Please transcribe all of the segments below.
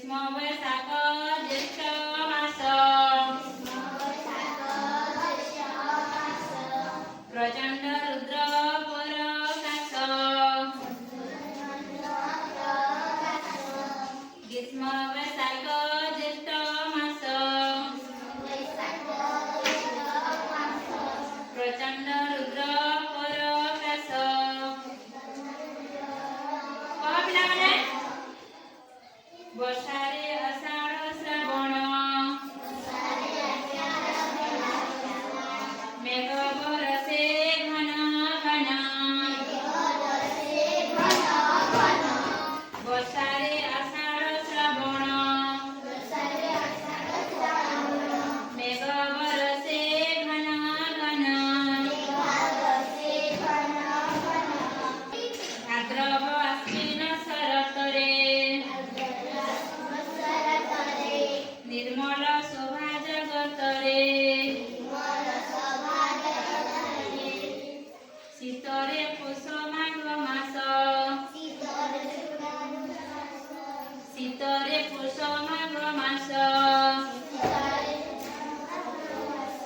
ग्रीष्म वैशाख ज्येष्ठ मास प्रचंड रुद्र पुरकाश ग्रीष्म वैशाख ज्येष्ठ मास प्रचंड रुद्र पुरकाश वर्षारे आषाढ़ श्रावण मेघ बरसे घन घन वर्षारे आषाढ़ श्रावण मेघ बरसे घन घन भाद्रव आश्विन शरत रे निर्मल शोभा जगत रे शीतरे पुष माघ मास शीतरे पुष माघ मास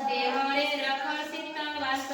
देहरे रख शीत वास